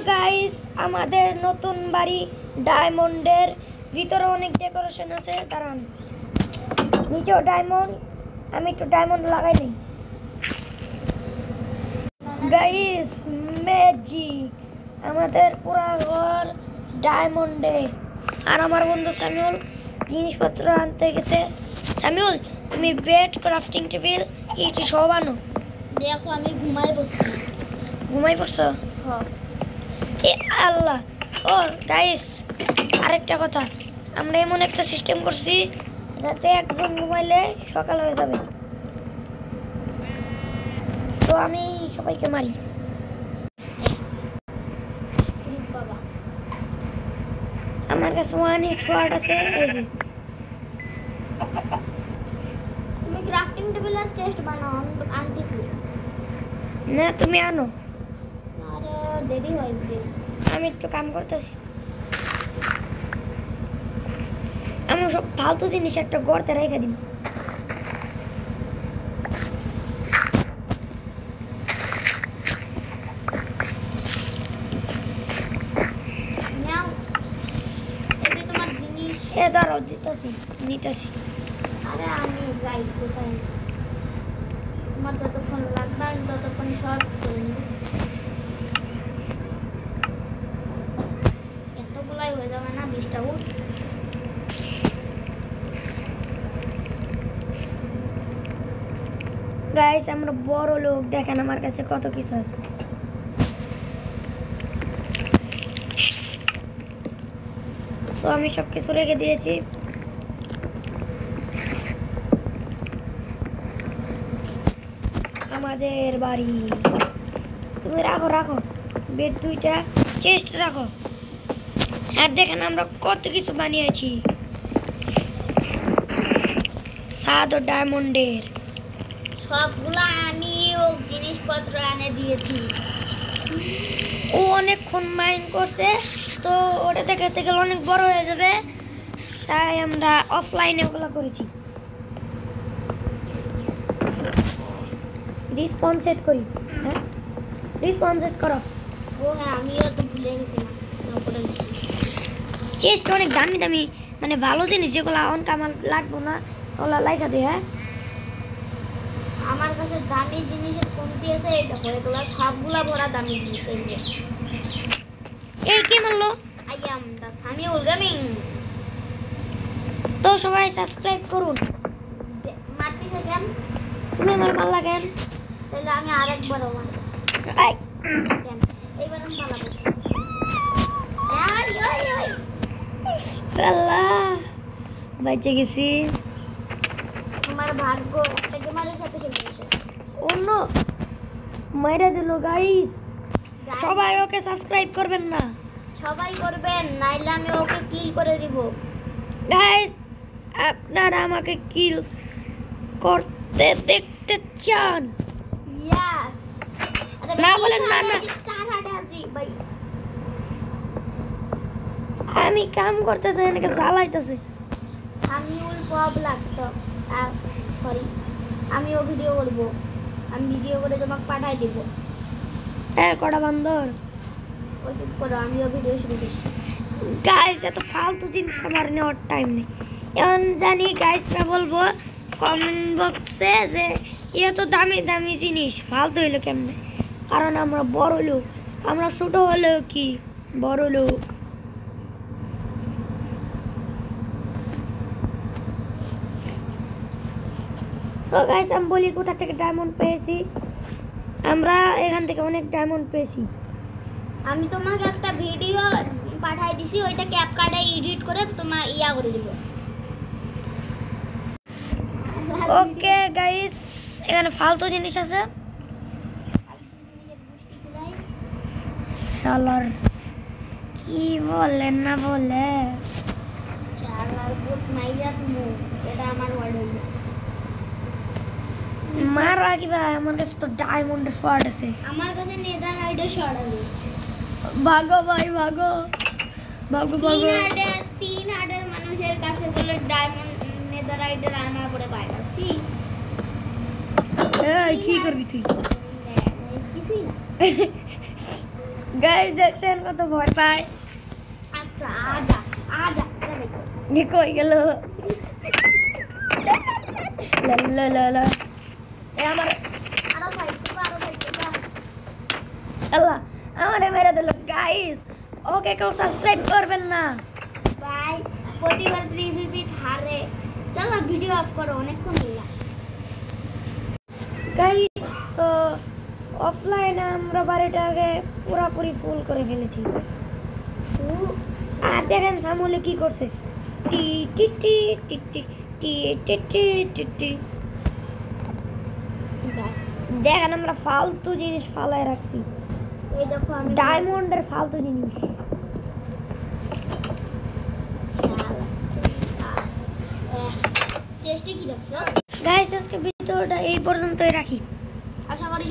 Guys আমাদের নতুন বাড়ি ডায়মন্ডের ভিতরে অনেক ডেকোরেশন আছে কারণ নিচেও ডায়মন্ড আমি একটু ডায়মন্ড লাগাই নেই গাইস ম্যাজিক আমাদের পুরো ঘর ডায়মন্ডে আর আমার বন্ধু সামিউল জিনিসপত্র আনতে গেছে সামিউল তুমি বেড ক্রাফটিং টেবিল এইটি সব আনো দেখো আমি ঘুমাই পড়ছো হ্যাঁ এ আল্লাহ ও গাইস আরেকটা কথা আমরা এমন একটা সিস্টেম করছি যাতে একজন ঘুমাইলে সকাল হয়ে যাবে তো আমি সবাইকে মারি বাবা আমার কাছে ওয়ান হিট শট আছে এই যে তুমি ক্রাফটিং টেবিল আর চেস্ট বানাও আনতেছি না তুমি আনো আর দেরি হয় আমি একটু কাম করতেছি আমি সব ফালতু জিনিস একটা গর্তে রেখে দিই নাও এই তোমার জিনিস এ দাঁড়াও দিতেছি আরে আমি যাই কোথায় তোমার যতক্ষণ লাগবে আমি ততক্ষণ সব করে নিব এতগুলাই হয়ে যাবে না 20টা উঠ গাইস আমরা বড় লোক দেখেন আমার কাছে কত কিছু আছে তো আমি সব কিছু রেখে দিয়েছি আমাদের বাড়ি তুমি রাখো বেড দুইটা চেস্ট রাখো আর দেখেন আমরা কত কিছু বানিয়েছি সাদা ডায়মন্ডের সবগুলা আমি ও জিনিসপত্র এনে দিয়েছি ও অনেকক্ষণ মাইন্ড করছে তো ওটা দেখাতে গেলে অনেক বড় হয়ে যাবে তাই আমরা অফলাইনে ওগুলো করেছি রিসপন্স সেট করি হ্যাঁ রিসপন্স সেট করো ও হ্যাঁ আমিও তো ভুলে গেছিলাম চেস্ট অনেক দামি মানে ভালো জিনিস যেগুলো অন কামাল লাগবো না ওগুলো লাইকা দে হ্যাঁ আমার কাছে দামি জিনিসের কমতি আছে এই দেখো এগুলো সবগুলা ভরা দামি জিনিস এই যে এই কি মারলো I am the Samiul gaming তো সবাই সাবস্ক্রাইব করুন মারতেছে কেন তুমি আমার ভালো লাগেন তাহলে আমি আরেকবার আমার এই কেন এইবার আমি পালাবো আল্লাহ বাঁচে গেছি তোমার ভাগ্য একটা মারের সাথে খেলতে অন্য মাইরা দিল গাইস সবাই ওকে সাবস্ক্রাইব করবেন না সবাই করবেন নাইলে আমি ওকে কিল করে দিব গাইস আপনারা আমাকে কিল করতে দেখতে চান ইয়েস না বলেন না চার হাটে আছি ভাই আমি কাম করতেছি এনাকে জ্বালাইতেছে সামিউল পব লাগতো সরি আমিও ভিডিও করব আমি ভিডিও করে তোমাকে পাঠাই দেব কড়া বান্দর ও চুপ করো আমিও ভিডিও শুরু করছি গাইস এত ফালতু জিনিস আমার নেওয়ার টাইম নেই এখন জানি গাইসরা বলবো কমেন্ট বক্সে যে এত দামি জিনিস ফালতু হইলো কেমনে কারণ আমরা বড় লোক আমরা ছোট হলেও কি বড় লোক তো গাইস আমি বলি কোথা থেকে ডায়মন্ড পেয়েছি আমরা এখান থেকে অনেক ডায়মন্ড পেয়েছি আমি তোমাকে একটা ভিডিও পাঠাই দিছি ওইটা ক্যাপকাটে এডিট করে তোমার ইয়া করে দিব ওকে গাইস এখানে ফালতু জিনিস আছে শালার কি বলেন না বলে চালার বুট মাইয়া তুমি এটা আমার ওয়ার্ড হইল মারা কি ভাই আমার কাছে তো ডায়মন্ডের শট আছে আমার কাছে নেদার রাইডার শট আছে ভাগো ভাই ভাগো তিন হাজার মানুষের কাছে বলে ডায়মন্ড নেদার রাইডার আনার পরে পাইছি এই কি করবি তুই কিছুই গাইস দেখছেন কত ভয় পায়। আচ্ছা আজা আজা দেখো নি কই গেল লা লা লা এ আমার আরো সাইড আল্লাহ আমারে মেরে দিল গাইস। ওকে কেউ সাবস্ক্রাইব করবেন না ভাই প্রতিবার প্রিভিপি হারে। চলো ভিডিও অফ করো অনেকক্ষণ হলো গাইস। তো অফলাইনে আমরা বাড়িটাকে পুরোপুরি ফুল করে ফেলেছি। আর দেখেন সামুলে কি করছে, টি টি টি টি টি টি টি টি টি টি। দেখেন আমরা ফালতু জিনিস ফালায় রাখছি, এই দেখো আমি ডায়মন্ডের ফালতু জিনিস। চেষ্টা কি রাখছো গাইস আজকে ভিডিওটা এই পর্যন্তই রাখি। আশা করি